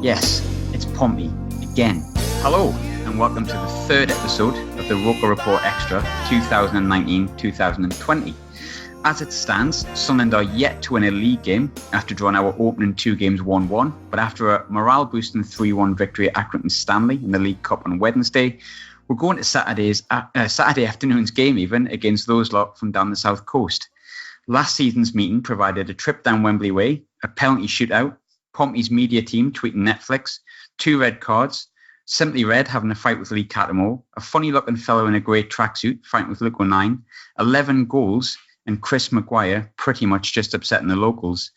Yes, it's Pompey again. Hello, and welcome to the third episode of the ROKER Report Extra 2019-2020. As it stands, Sunderland are yet to win a league game after drawing our opening two games 1-1, but after a morale-boosting 3-1 victory at Accrington Stanley in the League Cup on Wednesday, we're going to Saturday afternoon's game even against those lot from down the south coast. Last season's meeting provided a trip down Wembley Way, a penalty shootout, Pompey's media team tweeting Netflix, 2 red cards, Simply Red having a fight with Lee Cattermole, a funny-looking fellow in a grey tracksuit fighting with Luke O'Nine, 11 goals, and Chris Maguire pretty much just upsetting the locals.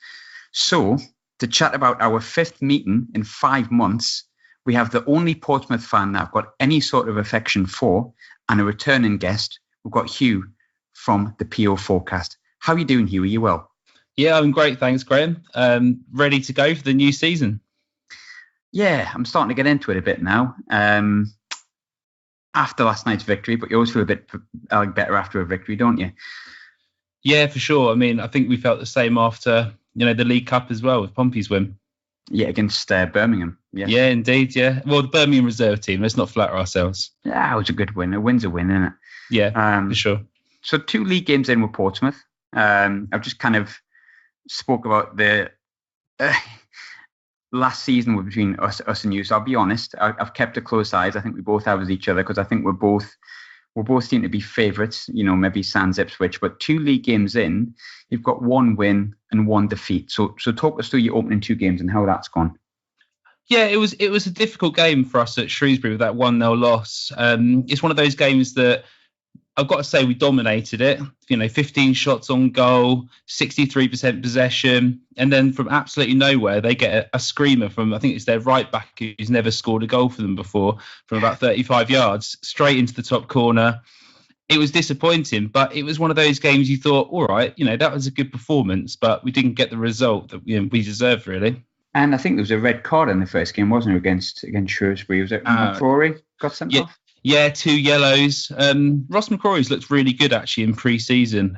So, to chat about our 5th meeting in 5 months, we have the only Portsmouth fan that I've got any sort of affection for, and a returning guest. We've got Hugh from the P04Cast. How are you doing, Hugh? Are you well? Yeah, I'm great. Thanks, Graham. Ready to go for the new season. Yeah, I'm starting to get into it a bit now. After last night's victory, but you always feel a bit better after a victory, don't you? Yeah, for sure. I mean, I think we felt the same after, the League Cup as well with Pompey's win. Yeah, against Birmingham. Yeah, indeed, yeah. Well, the Birmingham reserve team, let's not flatter ourselves. Yeah, it was a good win. A win's a win, isn't it? Yeah, for sure. So 2 league games in with Portsmouth. I've just kind of spoke about the last season between us and you. So I'll be honest, I've kept a close eyes. I think we both have with each other because I think we're both seem to be favourites. Maybe sans Ipswich, but 2 league games in, you've got 1 win and 1 defeat. So talk us through your opening 2 games and how that's gone. Yeah, it was a difficult game for us at Shrewsbury with that 1-0 loss. It's one of those games that I've got to say we dominated it. 15 shots on goal, 63% possession, and then from absolutely nowhere they get a screamer from, I think it's their right back who's never scored a goal for them before, from about 35 yards straight into the top corner. It was disappointing, but it was one of those games you thought, all right, that was a good performance, but we didn't get the result that we deserved, really. And I think there was a red card in the first game, wasn't there, against Shrewsbury? Was it McCrory got sent off? Yeah, 2 yellows. Ross McCrory's looked really good actually in pre-season.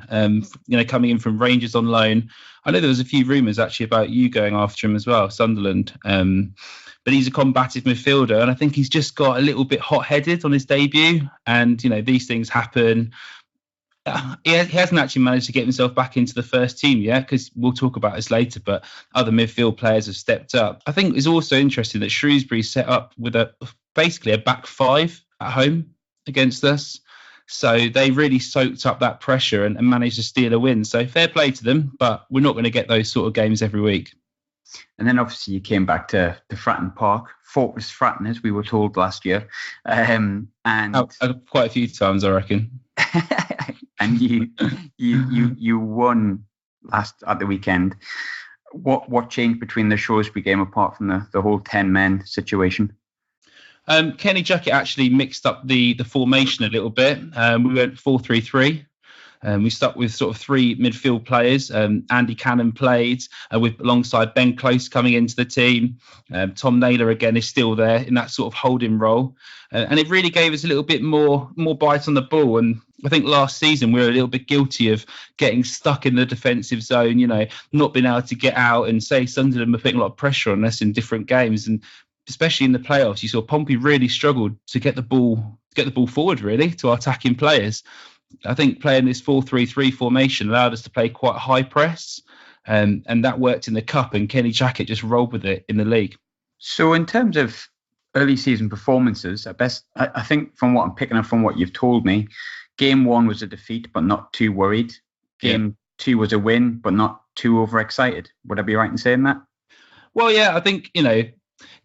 Coming in from Rangers on loan. I know there was a few rumours actually about you going after him as well, Sunderland. But he's a combative midfielder, and I think he's just got a little bit hot-headed on his debut. And these things happen. He hasn't actually managed to get himself back into the first team yet, because we'll talk about this later, but other midfield players have stepped up. I think it's also interesting that Shrewsbury set up with basically a back 5 at home against us. So they really soaked up that pressure and managed to steal a win. So fair play to them, but we're not going to get those sort of games every week. And then obviously you came back to Fratton Park, Fortress Fratton, as we were told last year. And quite a few times, I reckon. And you won last at the weekend. What changed between the Shrewsbury game apart from the whole 10-men situation? Kenny Jackett actually mixed up the formation a little bit. We went 4-3-3. We stuck with sort of 3 midfield players. Andy Cannon played alongside Ben Close coming into the team. Tom Naylor again is still there in that sort of holding role, and it really gave us a little bit more bite on the ball. And I think last season we were a little bit guilty of getting stuck in the defensive zone. Not being able to get out, and say Sunderland were putting a lot of pressure on us in different games, and especially in the playoffs, you saw Pompey really struggled to get the ball forward, really, to our attacking players. I think playing this 4-3-3 formation allowed us to play quite high press, and that worked in the cup, and Kenny Jackett just rolled with it in the league. So in terms of early season performances, I think from what I'm picking up from what you've told me, game 1 was a defeat, but not too worried. Game 2 was a win, but not too overexcited. Would I be right in saying that? Well, yeah, I think,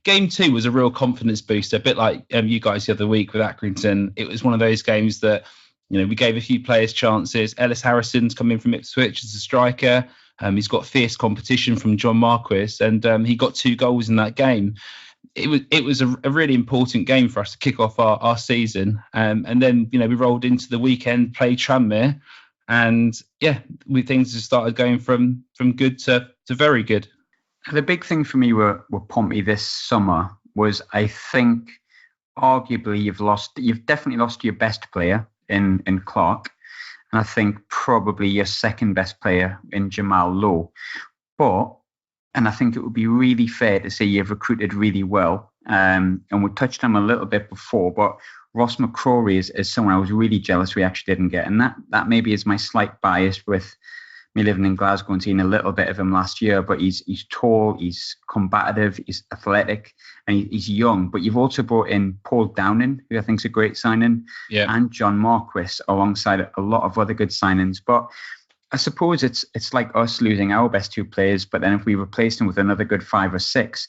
Game 2 was a real confidence booster, a bit like you guys the other week with Accrington. It was one of those games that, we gave a few players chances. Ellis Harrison's come in from Ipswich as a striker. He's got fierce competition from John Marquis, and he got 2 goals in that game. It was a really important game for us to kick off our season. And then, we rolled into the weekend, played Tranmere, and things just started going from good to very good. The big thing for me with Pompey this summer was, I think, arguably you've definitely lost your best player in Clark, and I think probably your second best player in Jamal Lowe. But and I think it would be really fair to say you've recruited really well. And we touched on him a little bit before, but Ross McCrory is someone I was really jealous we actually didn't get. And that maybe is my slight bias with me living in Glasgow and seeing a little bit of him last year. But he's tall, he's combative, he's athletic, and he's young. But you've also brought in Paul Downing, who I think is a great signing, and John Marquis, alongside a lot of other good signings. But I suppose it's like us losing our best two players, but then if we replace them with another good 5 or 6,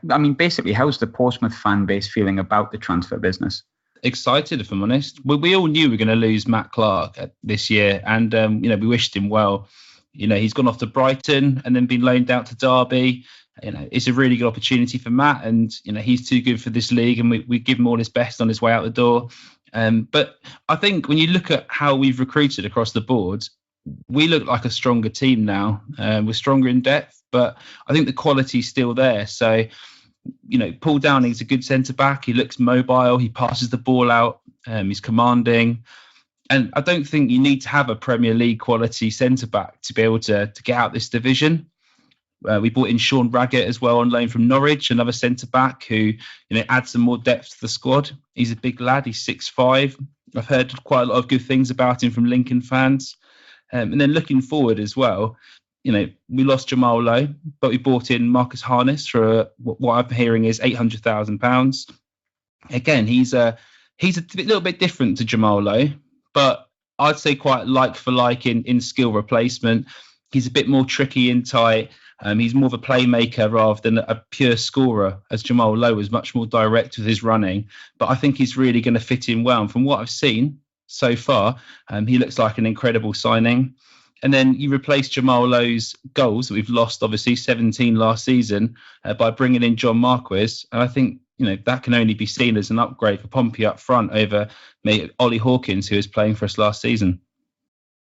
I mean, basically, how's the Portsmouth fan base feeling about the transfer business? Excited, if I'm honest. We all knew we were going to lose Matt Clark this year, and we wished him well. He's gone off to Brighton and then been loaned out to Derby. It's a really good opportunity for Matt, and he's too good for this league, and we give him all his best on his way out the door. But I think when you look at how we've recruited across the board, we look like a stronger team now. We're stronger in depth, but I think the quality's still there. So, Paul Downing's a good centre-back. He looks mobile. He passes the ball out. He's commanding. And I don't think you need to have a Premier League quality centre-back to be able to get out this division. We brought in Sean Raggett as well on loan from Norwich, another centre-back who, adds some more depth to the squad. He's a big lad. He's 6'5". I've heard quite a lot of good things about him from Lincoln fans. And then looking forward as well, we lost Jamal Lowe, but we brought in Marcus Harness for what I'm hearing is £800,000. Again, he's a little bit different to Jamal Lowe, but I'd say quite like for like in skill replacement. He's a bit more tricky in tight. He's more of a playmaker rather than a pure scorer, as Jamal Lowe was much more direct with his running. But I think he's really going to fit in well. And from what I've seen so far, he looks like an incredible signing. And then you replace Jamal Lowe's goals that we've lost, obviously 17 last season, by bringing in John Marquis. And I think that can only be seen as an upgrade for Pompey up front over Ollie Hawkins, who was playing for us last season.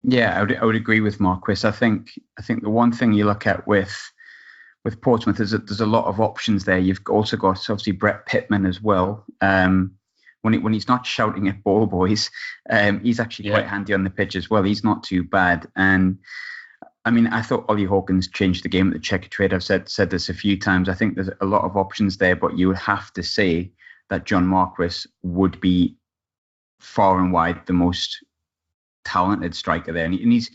Yeah, I would agree with Marquis. I think the one thing you look at with Portsmouth is that there's a lot of options there. You've also got obviously Brett Pittman as well. When he's not shouting at ball boys, he's actually quite handy on the pitch as well. He's not too bad. And I mean, I thought Ollie Hawkins changed the game at the Checker Trade. I've said this a few times. I think there's a lot of options there, but you would have to say that John Marquis would be far and wide the most talented striker there, and he's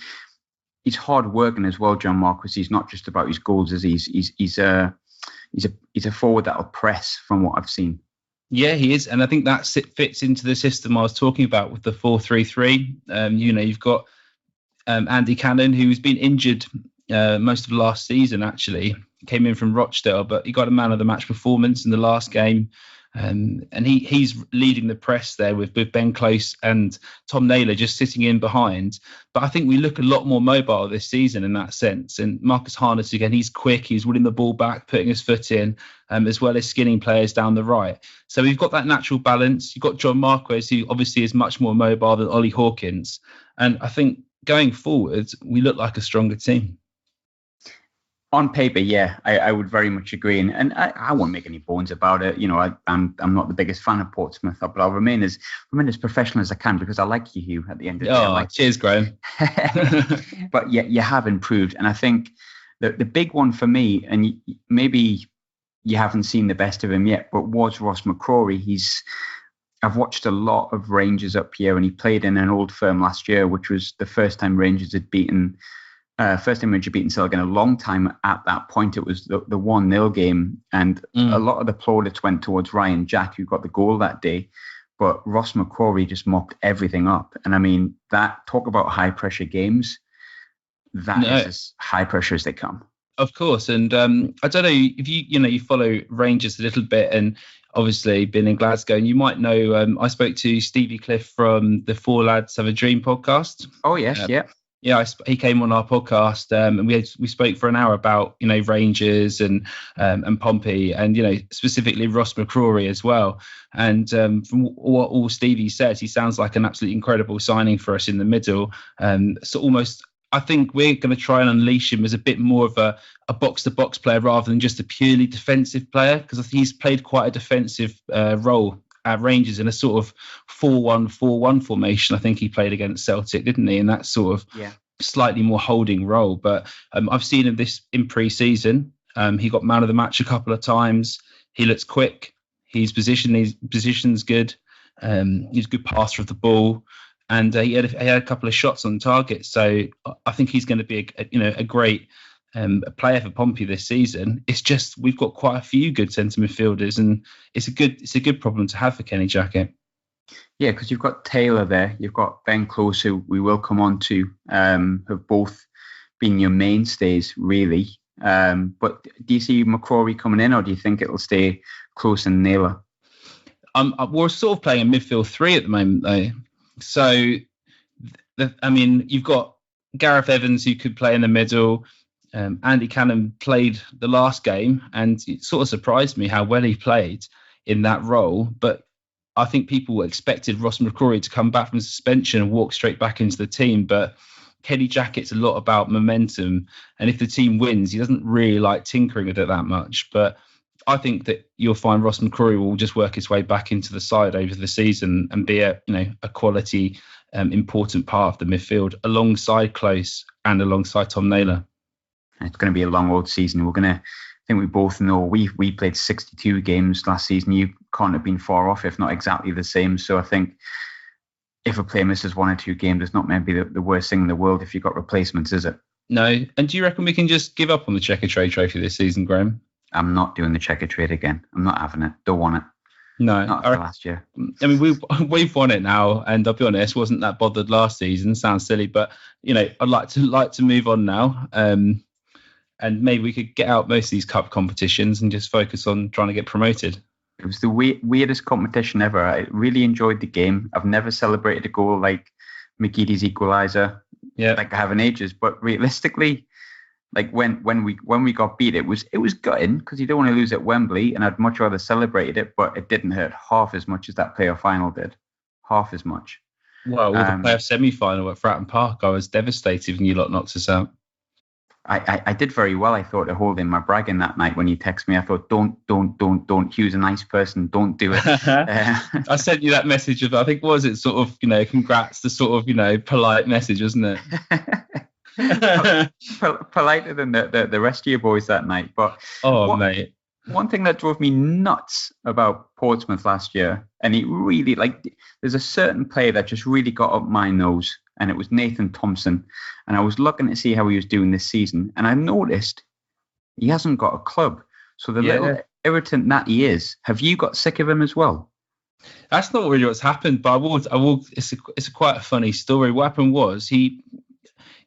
hard working as well. John Marquis. He's not just about his goals, he's a forward that'll press from what I've seen. Yeah, he is, and I think that fits into the system I was talking about with the 4-3-3. You've got Andy Cannon, who's been injured most of last season. Actually, came in from Rochdale, but he got a man of the match performance in the last game. And he's leading the press there with Ben Close and Tom Naylor just sitting in behind. But I think we look a lot more mobile this season in that sense. And Marcus Harness, again, he's quick. He's winning the ball back, putting his foot in, as well as skinning players down the right. So we've got that natural balance. You've got John Marquis, who obviously is much more mobile than Ollie Hawkins. And I think going forward, we look like a stronger team. On paper, yeah, I would very much agree, and I won't make any bones about it. I'm not the biggest fan of Portsmouth, but I'll remain as professional as I can because I like you, Hugh. At the end of the day, cheers, Graham. But yeah, you have improved, and I think the big one for me, and maybe you haven't seen the best of him yet, but was Ross McCrory. I've watched a lot of Rangers up here, and he played in an Old Firm last year, which was the first time Rangers had beaten. First time Rangers beaten Celtic in a long time. At that point, it was the 1-0 game, and a lot of the plaudits went towards Ryan Jack, who got the goal that day. But Ross McCrory just mopped everything up. And I mean, talk about high pressure games. That is as high pressure as they come. Of course, and I don't know if you follow Rangers a little bit, and obviously been in Glasgow, and you might know I spoke to Stevie Cliff from the Four Lads Have a Dream podcast. Oh yes, yeah. Yeah, he came on our podcast, and we spoke for an hour about Rangers and Pompey, and specifically Ross McCrory as well. And from what all Stevie says, he sounds like an absolutely incredible signing for us in the middle. So almost, I think we're going to try and unleash him as a bit more of a box-to-box player rather than just a purely defensive player, because I think he's played quite a defensive role at Rangers in a sort of 4-1-4-1 formation. I think he played against Celtic, didn't he? And that sort of slightly more holding role. But I've seen him this in pre-season. He got man of the match a couple of times. He looks quick. His position's good. He's a good passer of the ball, and he had a couple of shots on target. So I think he's going to be a great player for Pompey this season. It's just we've got quite a few good centre midfielders, and it's a good problem to have for Kenny Jackett. Yeah, because you've got Taylor there, you've got Ben Close, who we will come on to, have both been your mainstays, really. But do you see McCrory coming in, or do you think it'll stay Close and Naylor? We're sort of playing a midfield three at the moment, though. So, you've got Gareth Evans, who could play in the middle. Andy Cannon played the last game, and it sort of surprised me how well he played in that role. But I think people expected Ross McCrory to come back from suspension and walk straight back into the team. But Kenny Jackett's a lot about momentum. And if the team wins, he doesn't really like tinkering with it that much. But I think that you'll find Ross McCrory will just work his way back into the side over the season and be a quality, important part of the midfield alongside Close and alongside Tom Naylor. It's going to be a long old season. I think we both know we played 62 games last season. You can't have been far off, if not exactly the same. So I think if a player misses 1 or 2 games, it's not maybe the worst thing in the world if you've got replacements, is it? No. And do you reckon we can just give up on the Checkatrade trophy this season, Graham? I'm not doing the Checkatrade again. I'm not having it. Don't want it. No. Not after last year. I mean, we've won it now, and I'll be honest, wasn't that bothered last season. Sounds silly, but I'd like to move on now. And maybe we could get out most of these cup competitions and just focus on trying to get promoted. It was the weirdest competition ever. I really enjoyed the game. I've never celebrated a goal like McGeady's equaliser, like I have in ages. But realistically, like when we got beat, it was gutting because you don't want to lose at Wembley, and I'd much rather celebrated it. But it didn't hurt half as much as that playoff final did. Half as much. Well, with the playoff semi-final at Fratton Park, I was devastated when you lot knocked us out. I did very well, I thought, at holding my bragging that night when you text me. I thought, don't. Hugh's a nice person. Don't do it. I sent you that message of, I think, was it sort of, congrats, the sort of, polite message, wasn't it? Politer than the rest of your boys that night. But mate. One thing that drove me nuts about Portsmouth last year, and it really, there's a certain player that just really got up my nose, and it was Nathan Thompson. And I was looking to see how he was doing this season, and I noticed he hasn't got a club. So the little irritant that he is, have you got sick of him as well? That's not really what's happened, but I will. It's quite a funny story. What happened was he,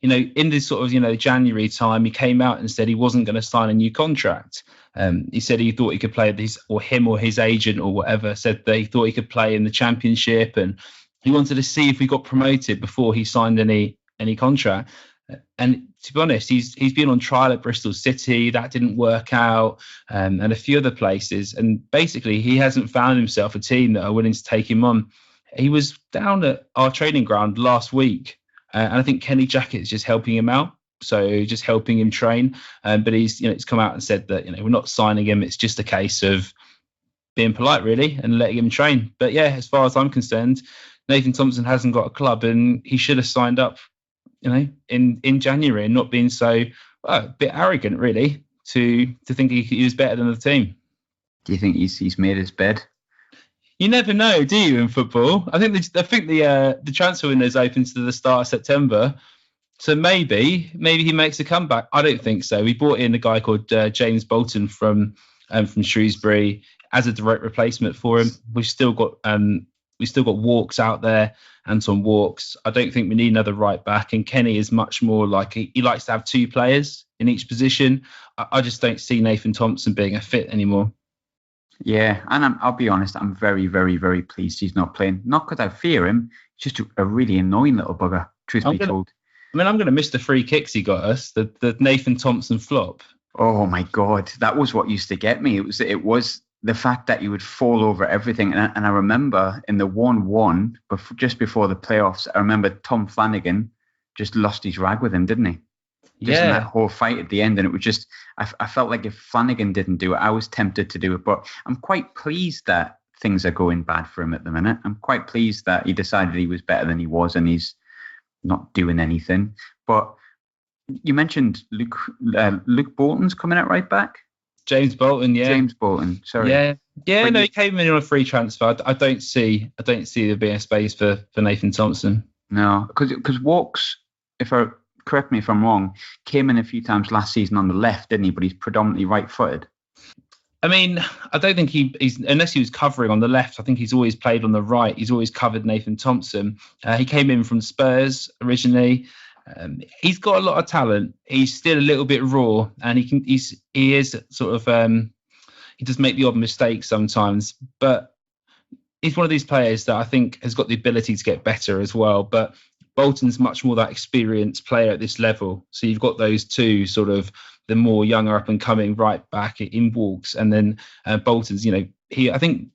in this sort of, January time, he came out and said he wasn't going to sign a new contract. He said he thought he could play this, or him or his agent or whatever said they thought he could play in the Championship, and he wanted to see if we got promoted before he signed any contract. And to be honest, he's been on trial at Bristol City. That didn't work out, and a few other places. And basically, he hasn't found himself a team that are willing to take him on. He was down at our training ground last week, and I think Kenny Jackett is just helping him out. So just helping him train. But he's come out and said that, we're not signing him. It's just a case of being polite, really, and letting him train. But yeah, as far as I'm concerned, Nathan Thompson hasn't got a club, and he should have signed up, in January, and not been so a bit arrogant, really, to think he was better than the team. Do you think he's made his bed? You never know, do you, in football? I think the transfer window is open to the start of September. So maybe he makes a comeback. I don't think so. We brought in a guy called James Bolton from Shrewsbury as a direct replacement for him. We've still got Walks out there, Anton Walks. I don't think we need another right back. And Kenny is much more like he likes to have 2 players in each position. I just don't see Nathan Thompson being a fit anymore. Yeah, and I'll be honest, I'm very, very, very pleased he's not playing. Not because I fear him, he's just a really annoying little bugger, truth be told. I'm going to miss the free kicks he got us, the Nathan Thompson flop. Oh my God, that was what used to get me. It was the fact that he would fall over everything. And I remember in the 1-1, just before the playoffs, I remember Tom Flanagan just lost his rag with him, didn't he? Just in that whole fight at the end. And it was just, I felt like if Flanagan didn't do it, I was tempted to do it. But I'm quite pleased that things are going bad for him at the minute. I'm quite pleased that he decided he was better than he was, and he's not doing anything. But you mentioned Luke Bolton's coming out right back. James Bolton, yeah. James Bolton, sorry. Yeah. He came in on a free transfer. I don't see there being a space for Nathan Thompson. No, because Walks, correct me if I'm wrong, came in a few times last season on the left, didn't he? But he's predominantly right-footed. I mean, I don't think he's unless he was covering on the left. I think he's always played on the right. He's always covered Nathan Thompson. He came in from Spurs originally. He's got a lot of talent. He's still a little bit raw, and he is sort of he does make the odd mistake sometimes, but he's one of these players that I think has got the ability to get better as well. But Bolton's much more that experienced player at this level. So you've got those two sort of the more younger up and coming right back in Walks, and then Bolton's. I think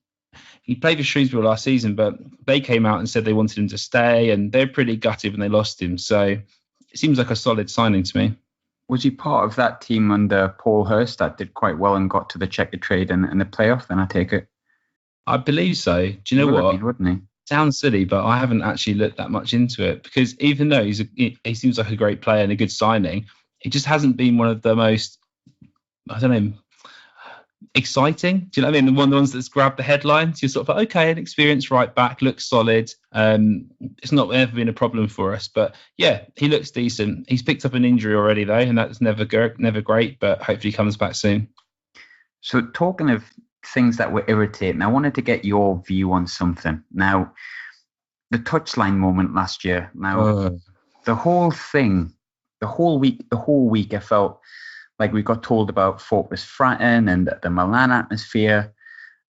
he played for Shrewsbury last season, but they came out and said they wanted him to stay, and they're pretty gutted when they lost him. So it seems like a solid signing to me. Was he part of that team under Paul Hurst that did quite well and got to the checker trade and the playoff? Then I take it. I believe so. Do you know what? Wouldn't he? Sounds silly, but I haven't actually looked that much into it, because even though he seems like a great player and a good signing, he just hasn't been one of the most, I don't know, exciting. Do you know what I mean? One of the ones that's grabbed the headlines. You're sort of like, okay, an experienced right back, looks solid. It's not ever been a problem for us, but yeah, he looks decent. He's picked up an injury already though, and that's never great, but hopefully he comes back soon. So talking of things that were irritating, I wanted to get your view on something. Now, the touchline moment last year. Now, the whole thing, the whole week, I felt like we got told about Fortress Fratton and the Milan atmosphere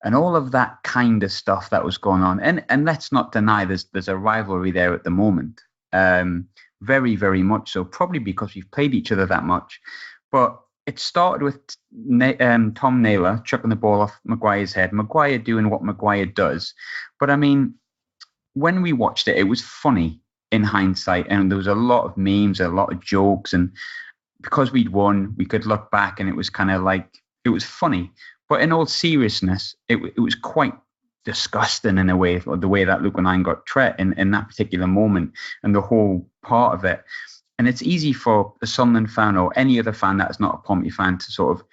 and all of that kind of stuff that was going on. And let's not deny there's a rivalry there at the moment. Very, very much so, probably because we've played each other that much. But it started with Tom Naylor chucking the ball off Maguire's head. Maguire doing what Maguire does. But I mean, when we watched it, it was funny in hindsight. And there was a lot of memes, a lot of jokes. And because we'd won, we could look back and it was kind of like, it was funny. But in all seriousness, it was quite disgusting in a way, the way that Luke and I got treated in that particular moment and the whole part of it. And it's easy for a Sunderland fan or any other fan that is not a Pompey fan to sort of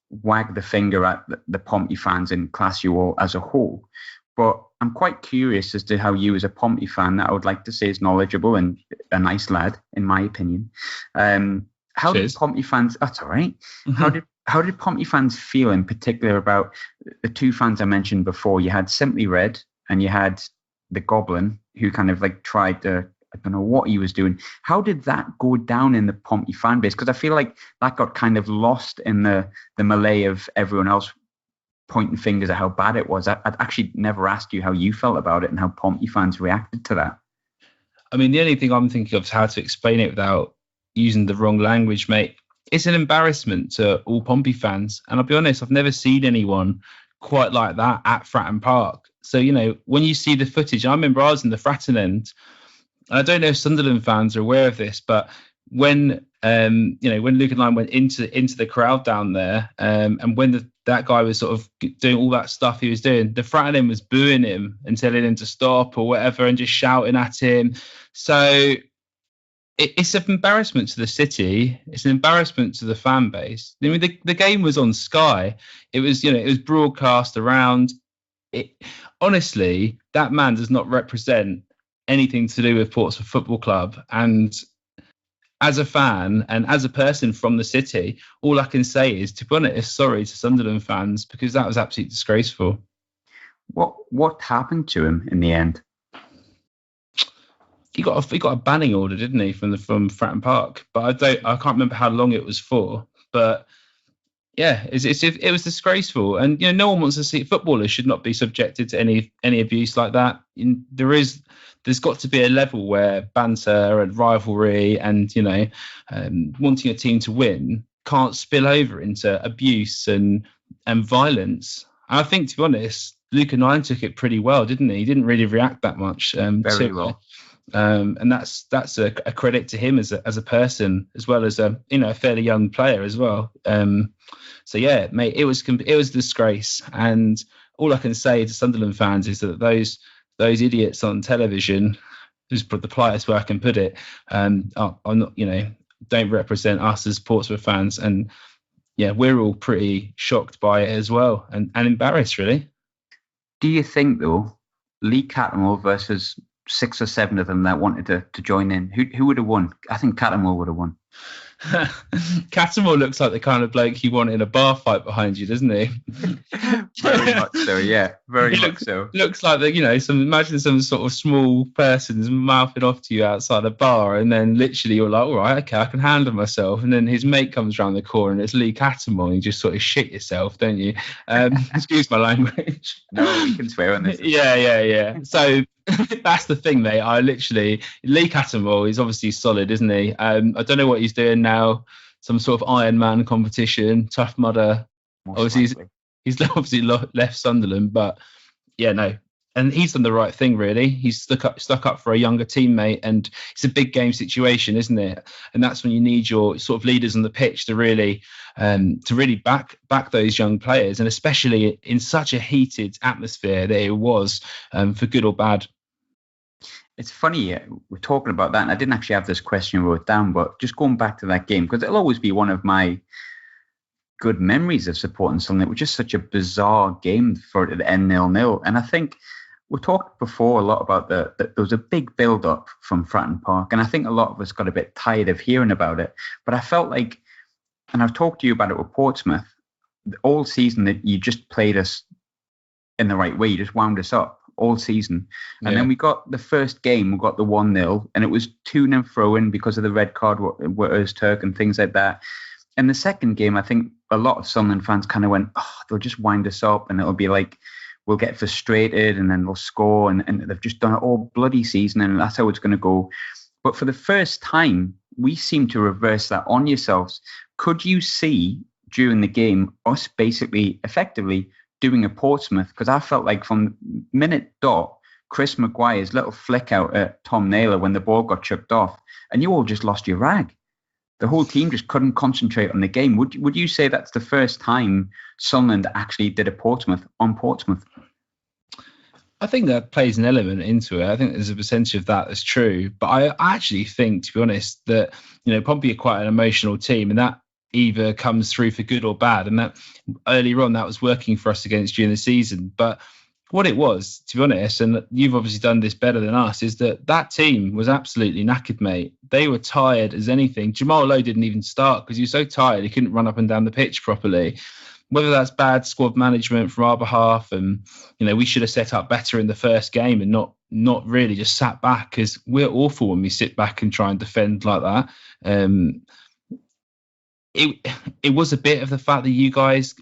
wag the finger at the Pompey fans and class you all as a whole. But I'm quite curious as to how you, as a Pompey fan, that I would like to say is knowledgeable and a nice lad, in my opinion. How did Pompey fans? That's all right. Mm-hmm. How did Pompey fans feel in particular about the two fans I mentioned before? You had Simply Red and you had the Goblin, who kind of like tried to, I don't know what he was doing. How did that go down in the Pompey fan base? Because I feel like that got kind of lost in the melee of everyone else pointing fingers at how bad it was. I'd actually never asked you how you felt about it and how Pompey fans reacted to that. I mean, the only thing I'm thinking of is how to explain it without using the wrong language, mate. It's an embarrassment to all Pompey fans. And I'll be honest, I've never seen anyone quite like that at Fratton Park. So, when you see the footage, I remember I was in the Fratton end. I don't know if Sunderland fans are aware of this, but when Luke and I went into the crowd down there, and when that guy was sort of doing all that stuff he was doing, the Fratton end was booing him and telling him to stop or whatever and just shouting at him. So it's an embarrassment to the city. It's an embarrassment to the fan base. I mean, the game was on Sky. It was broadcast around. Honestly, that man does not represent anything to do with Portsmouth Football Club. And as a fan and as a person from the city, all I can say is, to be honest, sorry to Sunderland fans, because that was absolutely disgraceful. What happened to him in the end? He got a banning order, didn't he, from Fratton Park? But I can't remember how long it was for. But yeah, it was disgraceful, and no one wants to see footballers should not be subjected to any abuse like that. There's got to be a level where banter and rivalry and wanting a team to win can't spill over into abuse and violence. And I think, to be honest, Luke and I took it pretty well, didn't he? He didn't really react that much. Very well. And that's a credit to him as a person, as well as a fairly young player as well. So yeah, mate, it was a disgrace. And all I can say to Sunderland fans is that those idiots on television just put the politest way I can put it. I'm not, don't represent us as Portsmouth fans, and yeah, we're all pretty shocked by it as well, and embarrassed, really. Do you think, though, Lee Cattermole versus 6 or 7 of them that wanted to join in, who would have won? I think Cattermole would have won. Cattermole looks like the kind of bloke you want in a bar fight behind you, doesn't he? Very much so, yeah. Very much so. Looks like that, imagine some sort of small person's mouthing off to you outside a bar, and then literally you're like, all right, okay, I can handle myself. And then his mate comes around the corner and it's Lee Cattermole, and you just sort of shit yourself, don't you? Excuse my language. No, we can swear on this. Yeah. So that's the thing, mate. Lee Cattermole is obviously solid, isn't he? I don't know what he's doing now. Some sort of Iron Man competition, Tough Mudder. Obviously, he's obviously left Sunderland, but yeah, no. And he's done the right thing, really. He's stuck up for a younger teammate, and it's a big game situation, isn't it? And that's when you need your sort of leaders on the pitch to really back those young players, and especially in such a heated atmosphere that it was, for good or bad. It's funny, we're talking about that, and I didn't actually have this question wrote down, but just going back to that game, because it'll always be one of my good memories of supporting Sunderland. It was just such a bizarre game for it to end 0-0. And I think we talked before a lot about that there was a big build-up from Fratton Park, and I think a lot of us got a bit tired of hearing about it. But I felt like, and I've talked to you about it with Portsmouth, all season that you just played us in the right way. You just wound us up all season. And then we got the first game, we got the 1-0, and it was to and fro in because of the red card, what Turk and things like that. And the second game, I think a lot of Sunderland fans kind of went, they'll just wind us up, and it'll be like, we'll get frustrated, and then they'll score, and they've just done it all bloody season, and that's how it's going to go. But for the first time, we seem to reverse that on yourselves. Could you see during the game us basically effectively doing a Portsmouth? Because I felt like from minute dot, Chris Maguire's little flick out at Tom Naylor when the ball got chucked off, and you all just lost your rag. The whole team just couldn't concentrate on the game. Would you say that's the first time Sunderland actually did a Portsmouth on Portsmouth? I think that plays an element into it. I think there's a percentage of that that's true. But I actually think, to be honest, that Pompey are quite an emotional team, and that either comes through for good or bad. And that earlier on, that was working for us against during the season. But what it was, to be honest, and you've obviously done this better than us, is that team was absolutely knackered, mate. They were tired as anything. Jamal Lowe didn't even start because he was so tired he couldn't run up and down the pitch properly. Whether that's bad squad management from our behalf, and we should have set up better in the first game and not really just sat back, because we're awful when we sit back and try and defend like that. It was a bit of the fact that you guys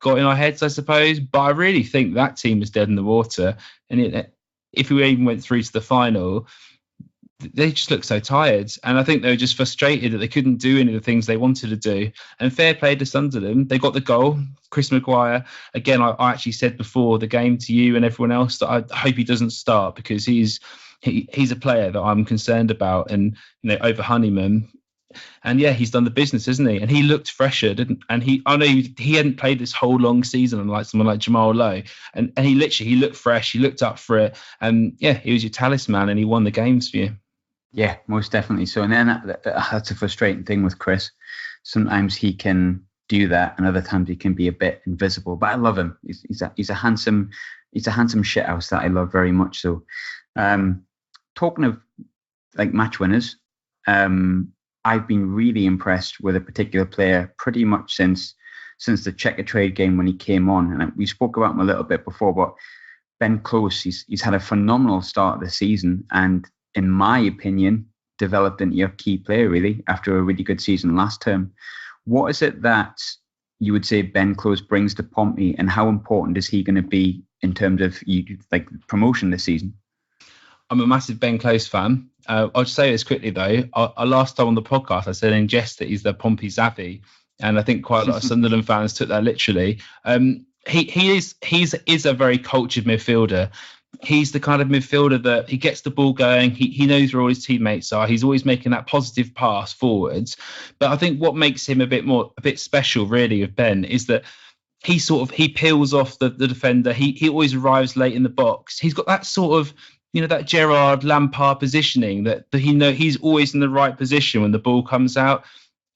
got in our heads, I suppose, but I really think that team was dead in the water. And if we even went through to the final, they just looked so tired, and I think they were just frustrated that they couldn't do any of the things they wanted to do. And fair play to Sunderland, they got the goal. Chris Maguire, again, I actually said before the game to you and everyone else that I hope he doesn't start, because he's a player that I'm concerned about, and over Honeyman. And yeah, he's done the business, isn't he? And he looked fresher, I know he hadn't played this whole long season, unlike someone like Jamal Lowe. And he looked fresh, he looked up for it, and yeah, he was your talisman, and he won the games for you. Yeah, most definitely so. And then that's a frustrating thing with Chris. Sometimes he can do that, and other times he can be a bit invisible. But I love him. He's a handsome shithouse that I love very much. So, talking of like match winners, I've been really impressed with a particular player pretty much since the Checker Trade game when he came on, and we spoke about him a little bit before. But Ben Close, he's had a phenomenal start of the season, and in my opinion, developed into a key player, really, after a really good season last term. What is it that you would say Ben Close brings to Pompey, and how important is he going to be in terms of promotion this season? I'm a massive Ben Close fan. I'll just say this quickly, though. Last time on the podcast, I said in jest that he's the Pompey Xavi, and I think quite a lot of Sunderland fans took that literally. He's a very cultured midfielder. He's the kind of midfielder that he gets the ball going. He knows where all his teammates are. He's always making that positive pass forwards. But I think what makes him a bit special, really, of Ben, is that he peels off the defender. He always arrives late in the box. He's got that sort of that Gerrard Lampard positioning that he's always in the right position when the ball comes out.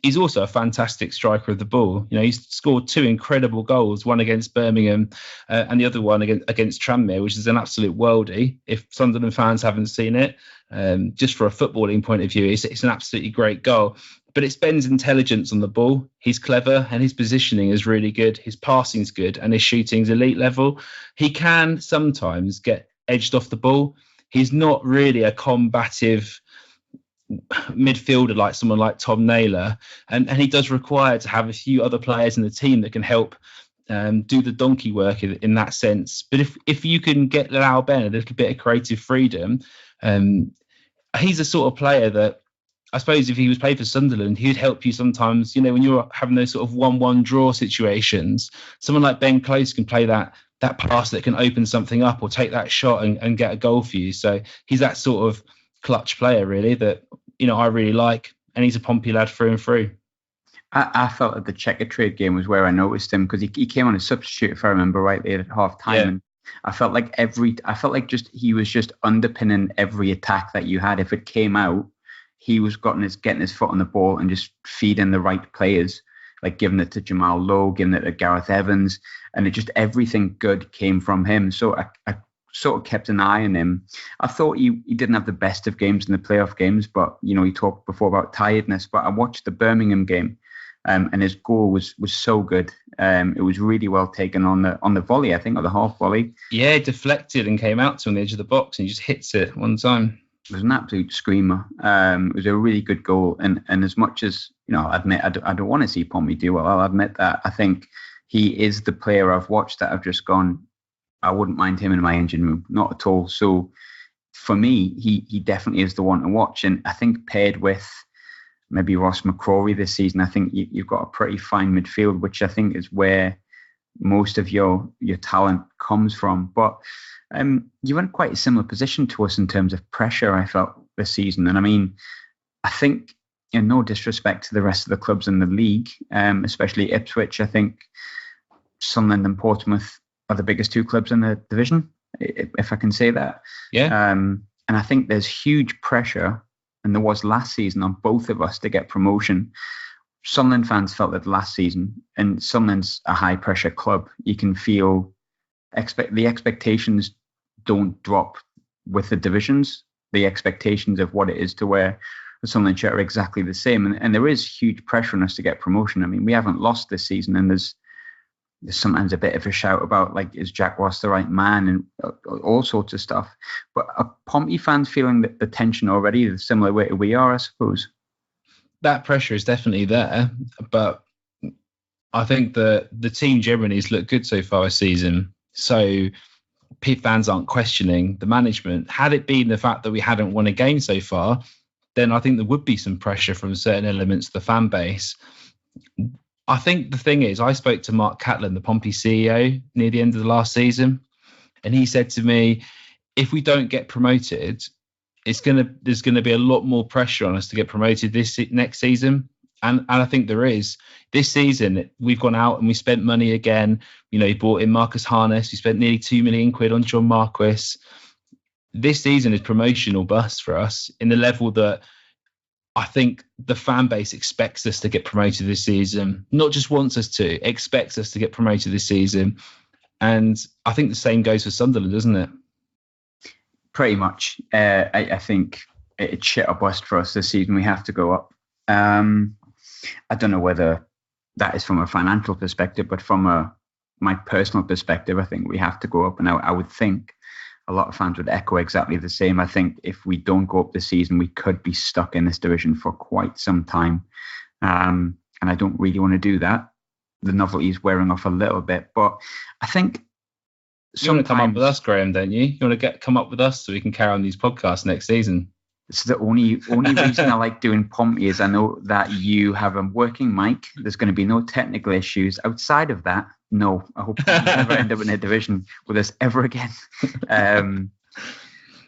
He's also a fantastic striker of the ball. He's scored 2 incredible goals, one against Birmingham and the other one against Tranmere, which is an absolute worldie. If Sunderland fans haven't seen it, just for a footballing point of view, it's an absolutely great goal. But it's Ben's intelligence on the ball. He's clever and his positioning is really good. His passing's good and his shooting's elite level. He can sometimes get edged off the ball. He's not really a combative midfielder like someone like Tom Naylor, and he does require to have a few other players in the team that can help do the donkey work in that sense. But if you can allow Ben a little bit of creative freedom, he's the sort of player that I suppose if he was playing for Sunderland, he'd help you sometimes, when you're having those sort of 1-1 draw situations. Someone like Ben Close can play that pass that can open something up or take that shot and get a goal for you. So he's that sort of clutch player really that I really like, and he's a Pompey lad through and through. I felt that the Checker trade game was where I noticed him because he came on as substitute, if I remember rightly, at half time. Yeah. And I felt like he was just underpinning every attack that you had. If it came out, he was getting his foot on the ball and just feeding the right players, like giving it to Jamal Lowe, giving it to Gareth Evans, and everything good came from him. So I sort of kept an eye on him. I thought he didn't have the best of games in the playoff games, but he talked before about tiredness. But I watched the Birmingham game, and his goal was so good. It was really well taken on the volley, I think, or the half volley. Yeah, deflected and came out to on the edge of the box, and he just hits it one time. It was an absolute screamer. It was a really good goal, and as much as I admit I don't want to see Pompey do well, I'll admit that I think he is the player I've watched that I've just gone, I wouldn't mind him in my engine room, not at all. So for me, he definitely is the one to watch. And I think paired with maybe Ross McCrory this season, I think you've got a pretty fine midfield, which I think is where most of your talent comes from. But you're in quite a similar position to us in terms of pressure, I felt, this season. And I mean, I think, no disrespect to the rest of the clubs in the league, especially Ipswich, I think Sunderland and Portsmouth are the biggest 2 clubs in the division, if I can say that. Yeah. And I think there's huge pressure, and there was last season, on both of us to get promotion. Sunderland fans felt that last season, and Sunderland's a high pressure club. You can feel the expectations don't drop with the divisions. The expectations of what it is to wear the Sunderland shirt are exactly the same, and there is huge pressure on us to get promotion. I mean, we haven't lost this season, and there's sometimes a bit of a shout about, like, is Jack Ross the right man, and all sorts of stuff. But are Pompey fans feeling the tension already, the similar way we are, I suppose? That pressure is definitely there, but I think the team generally has looked good so far this season. So fans aren't questioning the management. Had it been the fact that we hadn't won a game so far, then I think there would be some pressure from certain elements of the fan base. I think the thing is, I spoke to Mark Catlin, the Pompey CEO, near the end of the last season, and he said to me, if we don't get promoted, there's going to be a lot more pressure on us to get promoted next season. And I think there is. This season, we've gone out and we spent money again. He brought in Marcus Harness. We spent nearly £2 million on John Marquis. This season is promotion or bust for us, in the level that I think the fan base expects us to get promoted this season. Not just wants us to, expects us to get promoted this season. And I think the same goes for Sunderland, doesn't it? Pretty much. I think it's shit or bust for us this season. We have to go up. I don't know whether that is from a financial perspective, but from my personal perspective, I think we have to go up. And I would think a lot of fans would echo exactly the same. I think if we don't go up this season, we could be stuck in this division for quite some time. And I don't really want to do that. The novelty is wearing off a little bit, but I think you want to come up with us, Graham, don't you? You want to come up with us so we can carry on these podcasts next season. It's the only reason I like doing Pompey is I know that you have a working mic. There's going to be no technical issues. Outside of that, no. I hope you never end up in a division with us ever again.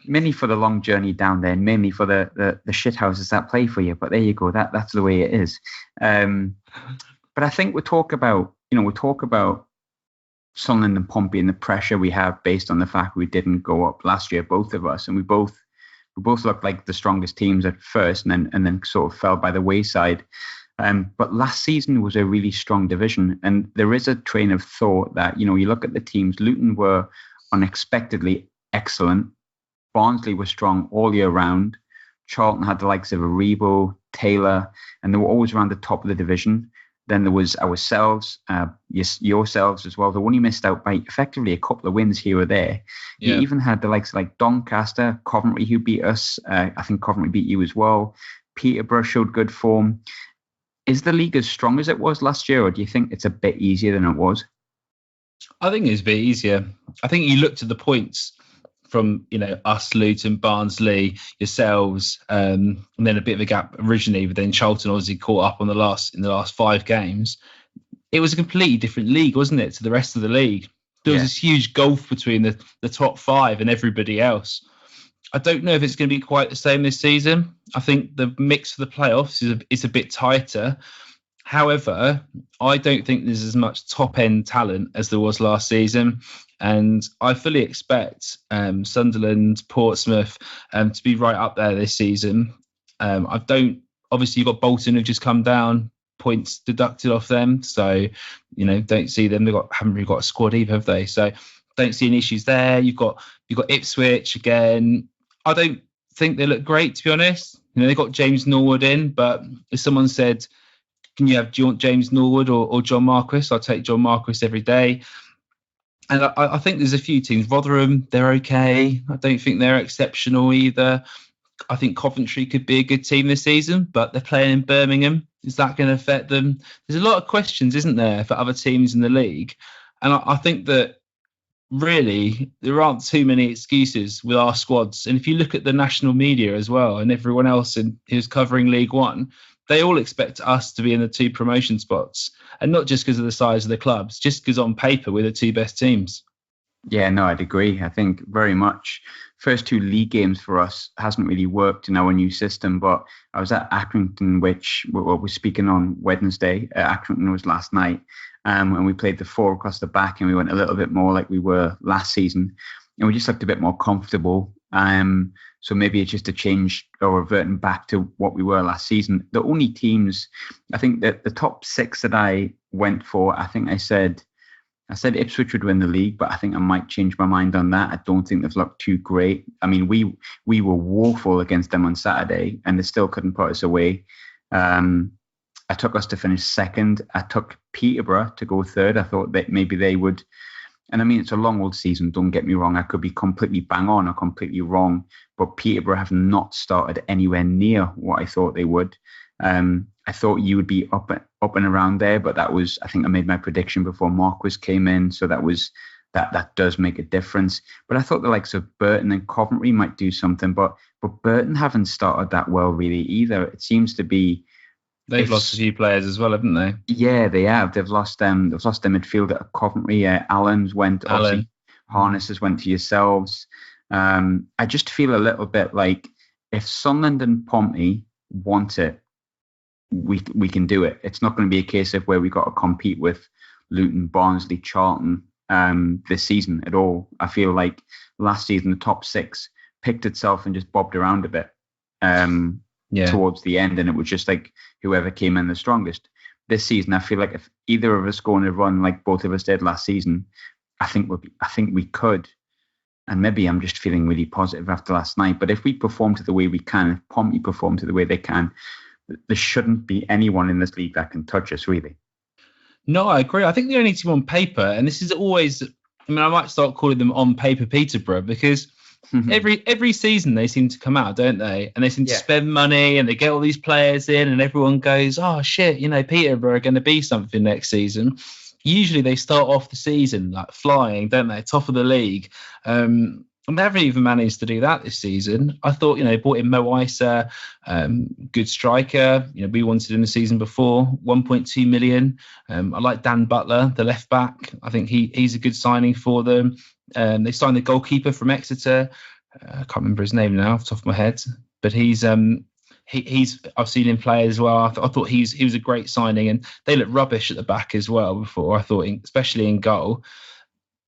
Mainly for the long journey down there, and mainly for the shit houses that play for you. But there you go. That's the way it is. But I think we talk about Sunderland and Pompey and the pressure we have based on the fact we didn't go up last year, both of us, and we both looked like the strongest teams at first, and then sort of fell by the wayside. But last season was a really strong division, and there is a train of thought that, you look at the teams. Luton were unexpectedly excellent. Barnsley was strong all year round. Charlton had the likes of Aribo, Taylor, and they were always around the top of the division. Then there was ourselves, yourselves as well. The one you missed out by effectively a couple of wins here or there. Yeah. You even had the likes of like Doncaster, Coventry, who beat us. I think Coventry beat you as well. Peterborough showed good form. Is the league as strong as it was last year, or do you think it's a bit easier than it was? I think it's a bit easier. I think you looked at the points from, us, Luton, Barnsley, yourselves, and then a bit of a gap originally, but then Charlton obviously caught up in the last 5 games. It was a completely different league, wasn't it, to the rest of the league? There was this huge gulf between the top 5 and everybody else. I don't know if it's going to be quite the same this season. I think the mix for the playoffs is a bit tighter. However, I don't think there's as much top-end talent as there was last season. And I fully expect Sunderland, Portsmouth to be right up there this season. Obviously, you've got Bolton who've just come down, points deducted off them. So, don't see them. Haven't really got a squad either, have they? So don't see any issues there. You've got Ipswich again. I don't think they look great, to be honest. They got James Norwood in, but if someone said, do you want James Norwood or John Marquis? I'll take John Marquis every day. And I think there's a few teams. Rotherham, they're okay. I don't think they're exceptional either. I think Coventry could be a good team this season, but they're playing in Birmingham. Is that going to affect them? There's a lot of questions, isn't there, for other teams in the league? And I think that really there aren't too many excuses with our squads. And if you look at the national media as well and everyone else who's covering League One, they all expect us to be in the 2 promotion spots, and not just because of the size of the clubs, just because on paper we're the 2 best teams. Yeah, no, I'd agree. I think very much first 2 league games for us hasn't really worked in our new system. But I was at Accrington, which we're speaking on Wednesday. Accrington was last night, and we played the 4 across the back, and we went a little bit more like we were last season, and we just looked a bit more comfortable. So maybe it's just a change or reverting back to what we were last season. The only teams, I think that the top 6 that I went for, I think I said Ipswich would win the league, but I think I might change my mind on that. I don't think they've looked too great. I mean, we were woeful against them on Saturday, and they still couldn't put us away. I took us to finish 2nd. I took Peterborough to go 3rd. I thought that maybe they would. And I mean, it's a long old season, don't get me wrong. I could be completely bang on or completely wrong, but Peterborough have not started anywhere near what I thought they would. I thought you would be up and around there, but that was, I think I made my prediction before Marquis came in, so that does make a difference. But I thought the likes of Burton and Coventry might do something, but Burton haven't started that well really either. It seems to be they've lost a few players as well, haven't they? Yeah, they have. They've lost their midfielder at Coventry. Allen's went. Obviously, Harness has went to yourselves. I just feel a little bit like if Sunderland and Pompey want it, we can do it. It's not going to be a case of where we got to compete with Luton, Barnsley, Charlton this season at all. I feel like last season the top 6 picked itself and just bobbed around a bit. Towards the end, and it was just like whoever came in the strongest. This season, I feel like if either of us go on a run like both of us did last season, I think we could. And maybe I'm just feeling really positive after last night. But if we perform to the way we can, if Pompey perform to the way they can, there shouldn't be anyone in this league that can touch us, really. No, I agree. I think the only team on paper, and this is always, I might start calling them on paper Peterborough, because every season they seem to come out, don't they? And they seem to spend money and they get all these players in and everyone goes, oh shit, Peterborough are going to be something next season. Usually they start off the season like flying, don't they? Top of the league. And they haven't even managed to do that this season. I thought, bought in Mo Isa, good striker. We wanted him the season before, 1.2 million. I like Dan Butler, the left back. I think he's a good signing for them. They signed the goalkeeper from Exeter. I can't remember his name now off the top of my head, but he's I've seen him play as well. I thought he was a great signing, and they looked rubbish at the back as well before. I thought, especially in goal.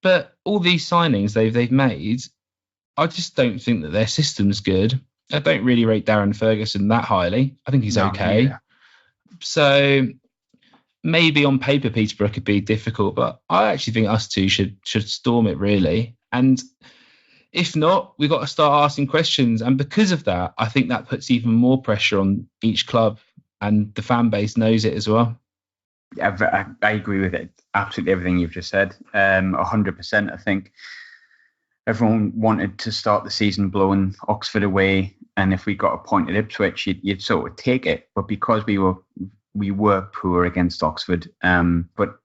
But all these signings they've made, I just don't think that their system's good. I don't really rate Darren Ferguson that highly. I think he's okay. Yeah. So maybe on paper Peterborough could be difficult, but I actually think us two should storm it really. And if not, we've got to start asking questions. And because of that, I think that puts even more pressure on each club, and the fan base knows it as well. Yeah, I agree with it. Absolutely everything you've just said. 100%. I think everyone wanted to start the season blowing Oxford away, and if we got a point at Ipswich, you'd sort of take it. But because we were poor against Oxford, but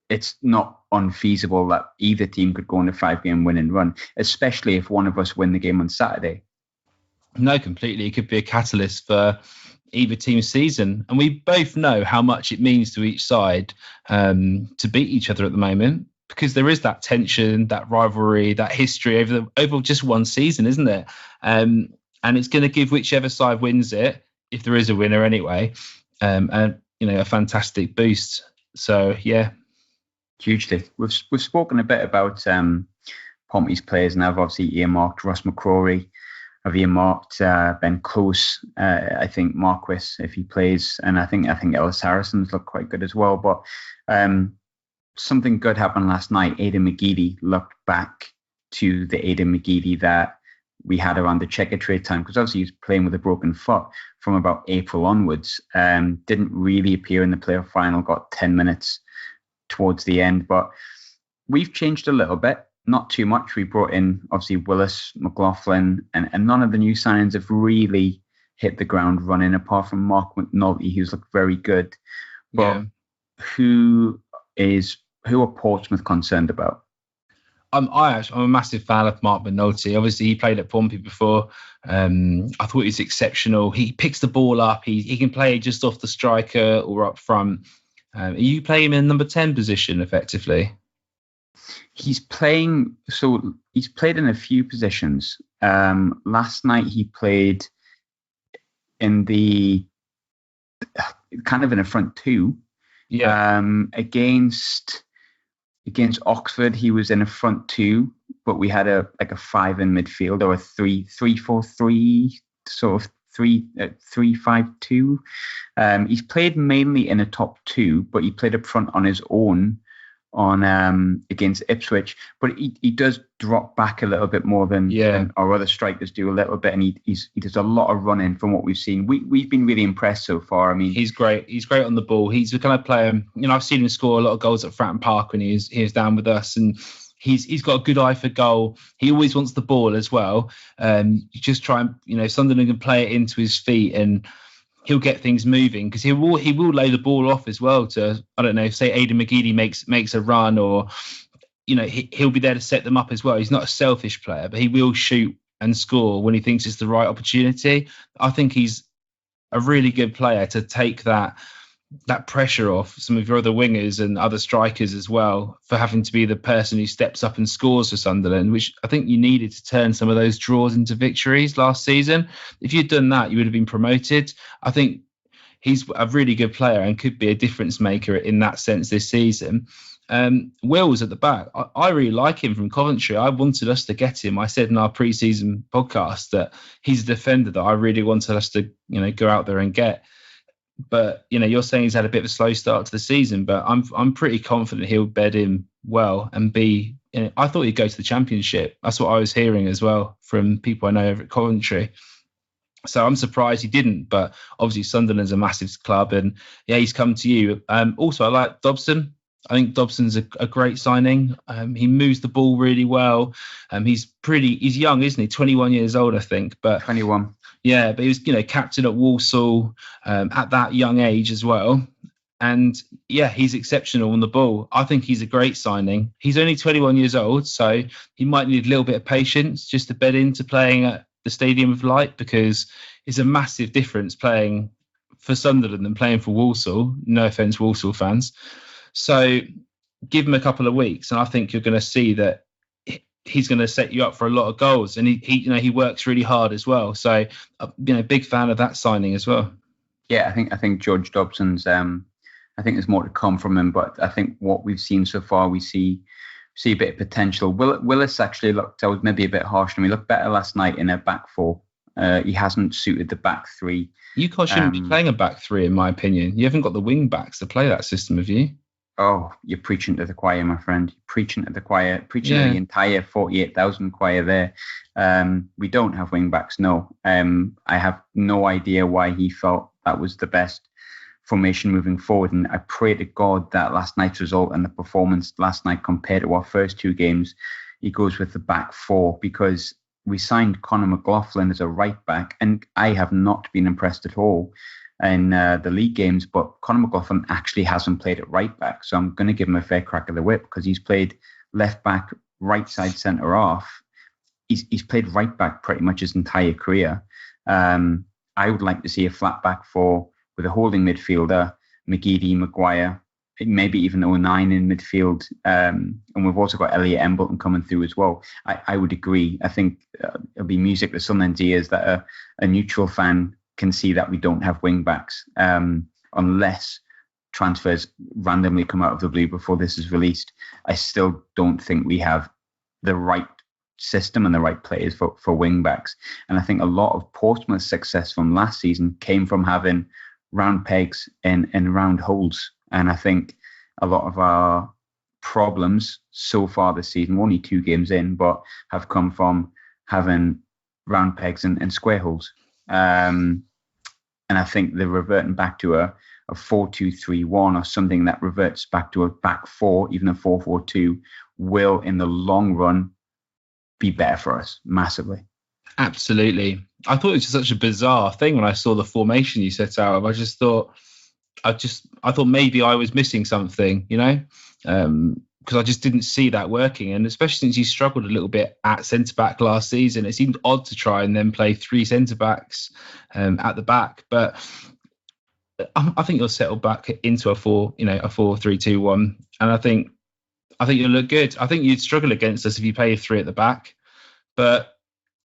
it's not unfeasible that either team could go on a 5-game winning run, especially if one of us win the game on Saturday. No, completely. It could be a catalyst for either team's season. And we both know how much it means to each side to beat each other at the moment, because there is that tension, that rivalry, that history over just one season, isn't it? And it's going to give whichever side wins it, if there is a winner anyway, a fantastic boost. So, yeah. Hugely. We've spoken a bit about Pompey's players, and I've obviously earmarked Ross McCrory. I've earmarked Ben Close. I think Marquis, if he plays, and I think Ellis Harrison's looked quite good as well. But something good happened last night. Aiden McGeady looked back to the Aiden McGeady that we had around the checker trade time, because obviously he was playing with a broken foot from about April onwards. Didn't really appear in the playoff final, got 10 minutes towards the end, but we've changed a little bit, not too much. We brought in obviously Willis, McLaughlin, and none of the new signings have really hit the ground running, apart from Mark McNulty, who's looked very good. But who are Portsmouth concerned about? I'm a massive fan of Mark McNulty. Obviously, he played at Pompey before. I thought he was exceptional. He picks the ball up. He can play just off the striker or up front. Are you playing him in number 10 position effectively? He's played in a few positions. Last night he played in the kind of in a front two. Yeah. Against Oxford, he was in a front two, but we had a 5 in midfield, or a 3-4-3 sort of 3-5-2. He's played mainly in a top two, but he played up front on his own on against Ipswich. But he does drop back a little bit more than our other strikers do a little bit, and he does a lot of running from what we've seen. We've been really impressed so far. I mean, he's great. He's great on the ball. He's the kind of player. I've seen him score a lot of goals at Fratton Park when he was down with us, and he's got a good eye for goal. He always wants the ball as well. You just try and Sunderland can play it into his feet, and he'll get things moving, because he will lay the ball off as well to, I don't know, say Aiden McGeady makes a run, or he'll be there to set them up as well. He's not a selfish player, but he will shoot and score when he thinks it's the right opportunity. I think he's a really good player to take that pressure off some of your other wingers and other strikers as well, for having to be the person who steps up and scores for Sunderland, which I think you needed to turn some of those draws into victories last season. If you'd done that, you would have been promoted. I think he's a really good player and could be a difference maker in that sense this season. Will's at the back. I really like him from Coventry. I wanted us to get him. I said in our pre-season podcast that he's a defender that I really wanted us to go out there and get. But you're saying he's had a bit of a slow start to the season, but I'm pretty confident he'll bed in well and be. I thought he'd go to the Championship. That's what I was hearing as well from people I know over at Coventry. So I'm surprised he didn't. But obviously Sunderland's a massive club, and he's come to you. Also, I like Dobson. I think Dobson's a great signing. He moves the ball really well. He's young, isn't he? 21 years old, I think. But 21. Yeah, but he was, captain at Walsall at that young age as well. And he's exceptional on the ball. I think he's a great signing. He's only 21 years old, so he might need a little bit of patience just to bed into playing at the Stadium of Light, because it's a massive difference playing for Sunderland than playing for Walsall. No offence, Walsall fans. So give him a couple of weeks, and I think you're going to see that he's going to set you up for a lot of goals, and he works really hard as well. So big fan of that signing as well. Yeah, I think George Dobson's. I think there's more to come from him, but I think what we've seen so far, we see see a bit of potential. Willis actually looked, I was maybe a bit harsh on him. He looked better last night in a back four. He hasn't suited the back three. You guys shouldn't be playing a back three, in my opinion. You haven't got the wing backs to play that system, have you? Oh, you're preaching to the choir, my friend. You're preaching to the choir, preaching to the entire 48,000 choir there. We don't have wing backs, no. I have no idea why he felt that was the best formation moving forward. And I pray to God that last night's result and the performance last night compared to our first two games, he goes with the back four, because we signed Conor McLaughlin as a right back, and I have not been impressed at all in the league games, but Conor McLaughlin actually hasn't played at right back. So I'm going to give him a fair crack of the whip, because he's played left back, right side, centre half. He's played right back pretty much his entire career. I would like to see a flat back four with a holding midfielder, McGeady, Maguire, maybe even 09 in midfield. And we've also got Elliot Embleton coming through as well. I would agree. I think it'll be music to Sunderland's ears that a neutral fan can see that we don't have wing backs, unless transfers randomly come out of the blue before this is released. I still don't think we have the right system and the right players for wing backs. And I think a lot of Portsmouth's success from last season came from having round pegs and round holes. And I think a lot of our problems so far this season, we're only 2 games in, but have come from having round pegs and square holes. And I think they're reverting back to a 4-2-3-1 or something that reverts back to a back four, even a 4-4-2, will in the long run be better for us massively. Absolutely. I thought it was just such a bizarre thing when I saw the formation you set out. I thought maybe I was missing something, because I just didn't see that working. And especially since you struggled a little bit at centre back last season, it seemed odd to try and then play 3 centre backs at the back. But I think you'll settle back into a 4-3-2-1, and I think you'll look good. I think you'd struggle against us if you play 3 at the back, but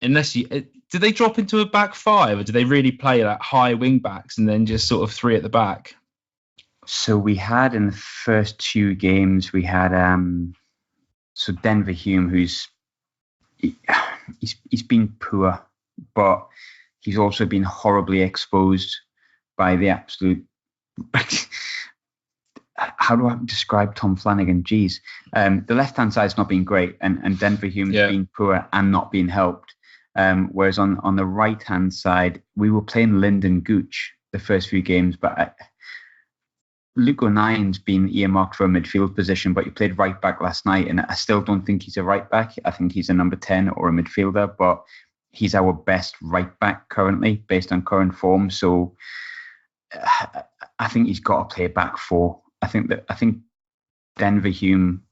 unless did they drop into a back 5, or do they really play like high wing backs and then just sort of 3 at the back? So we had in the first 2 games, we had Denver Hume, who's he's been poor, but he's also been horribly exposed by the absolute. How do I describe Tom Flanagan? Jeez, the left-hand side's not been great, and Denver Hume's been poor and not been helped. Whereas on the right-hand side, we were playing Lyndon Gooch the first few games, but Luke O'Nien's been earmarked for a midfield position, but he played right back last night, and I still don't think he's a right back. I think he's a number 10 or a midfielder, but he's our best right back currently based on current form. So I think he's got to play back 4. I think Denver Hume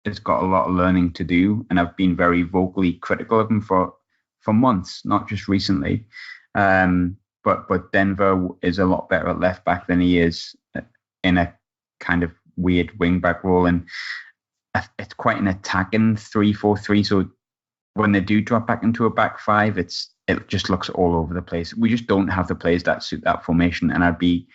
has got a lot of learning to do, and I've been very vocally critical of him for months, not just recently. But Denver is a lot better at left back than he is in a kind of weird wing back role, and it's quite an attacking 3-4-3. So when they do drop back into a back 5, it just looks all over the place. We just don't have the players that suit that formation, and I'd be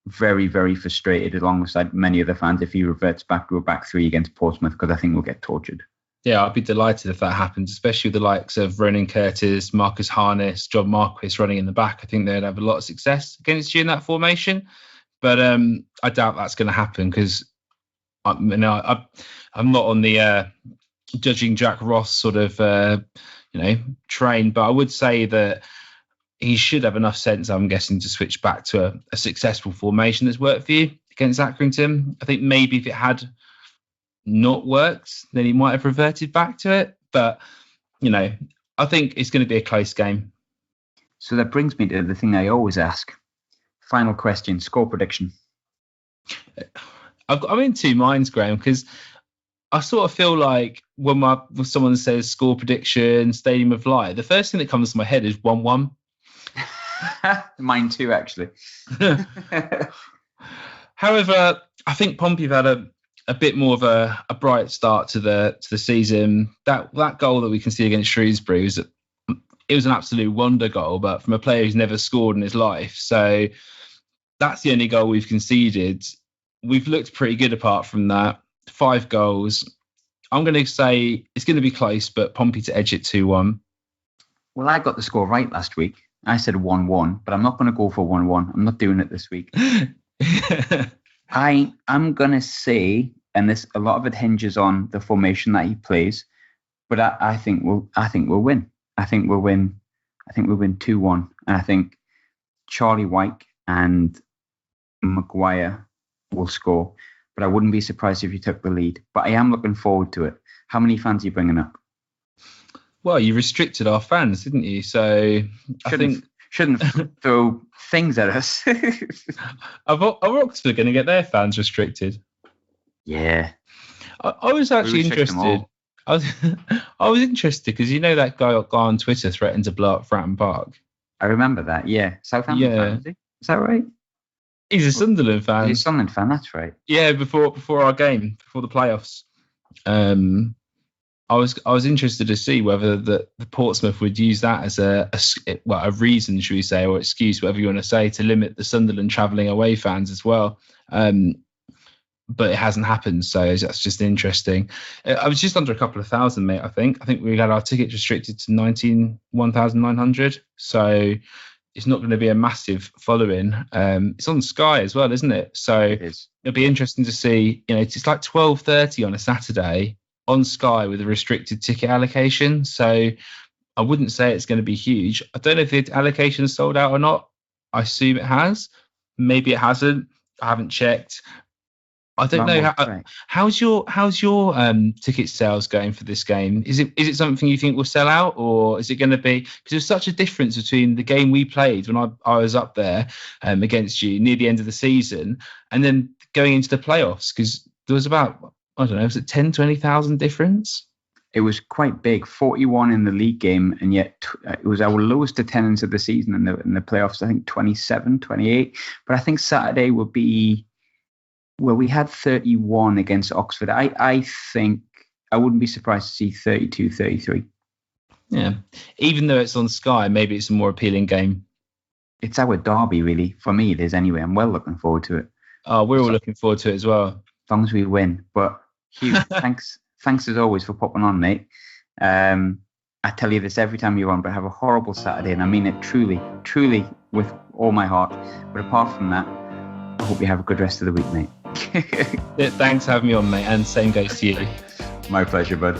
very, very frustrated alongside many other fans if he reverts back to a back 3 against Portsmouth, because I think we'll get tortured. Yeah, I'd be delighted if that happens, especially with the likes of Ronan Curtis, Marcus Harness, John Marquis running in the back. I think they'd have a lot of success against you in that formation. But I doubt that's going to happen, because I'm not on the judging Jack Ross sort of train, but I would say that he should have enough sense, I'm guessing, to switch back to a successful formation that's worked for you against Accrington. I think maybe if it had not worked, then he might have reverted back to it. But, I think it's going to be a close game. So that brings me to the thing I always ask. Final question, score prediction. I'm in 2 minds, Graham, because I sort of feel like when someone says score prediction, Stadium of Light, the first thing that comes to my head is 1-1. Mine too, actually. However, I think Pompey have had a bit more of a bright start to the season. That goal that we can see against Shrewsbury was an absolute wonder goal, but from a player who's never scored in his life. So that's the only goal we've conceded. We've looked pretty good apart from that. 5 goals. I'm going to say it's going to be close, but Pompey to edge it 2-1. Well, I got the score right last week. I said 1-1, but I'm not going to go for 1-1. I'm not doing it this week. I'm going to say, and a lot of it hinges on the formation that he plays, but I think we'll win. I think we'll win 2-1, and I think Charlie Wyke and Maguire will score. But I wouldn't be surprised if you took the lead. But I am looking forward to it. How many fans are you bringing up? Well, you restricted our fans, didn't you? So shouldn't throw things at us. Are Oxford going to get their fans restricted? Yeah. I was actually interested. I was interested because you know that guy on Twitter threatened to blow up Fratton Park. I remember that. Yeah, Southampton fan, is he? Is that right? He's a Sunderland fan. He's a Sunderland fan. That's right. Yeah, before our game, before the playoffs. I was interested to see whether the Portsmouth would use that as a reason, should we say, or excuse, whatever you want to say, to limit the Sunderland travelling away fans as well. But it hasn't happened, so that's just interesting. I was just under a couple of thousand, mate. I think we had our tickets restricted to 1,900. So it's not going to be a massive following. It's on Sky as well, isn't it? So it'll be interesting to see. You know, it's like 12:30 on a Saturday on Sky with a restricted ticket allocation. So I wouldn't say it's going to be huge. I don't know if the allocation is sold out or not. I assume it has. Maybe it hasn't. I haven't checked. I don't know how's your ticket sales going for this game? Is it something you think will sell out, or is it going to be, because there's such a difference between the game we played when I was up there against you near the end of the season and then going into the playoffs, because there was about, I don't know, was it 10,000-20,000 difference? It was quite big, 41 in the league game, and yet it was our lowest attendance of the season in the playoffs. I think 27, 28. But I think Saturday will be. Well, we had 31 against Oxford. I think I wouldn't be surprised to see 32, 33. Yeah. Even though it's on Sky, maybe it's a more appealing game. It's our derby, really. For me, it is anyway. I'm well looking forward to it. Oh, we're all looking forward to it as well. As long as we win. But Hugh, thanks as always for popping on, mate. I tell you this every time you're on, but have a horrible Saturday. And I mean it truly, truly with all my heart. But apart from that, I hope you have a good rest of the week, mate. Thanks for having me on, mate, and same goes to you. My pleasure, bud.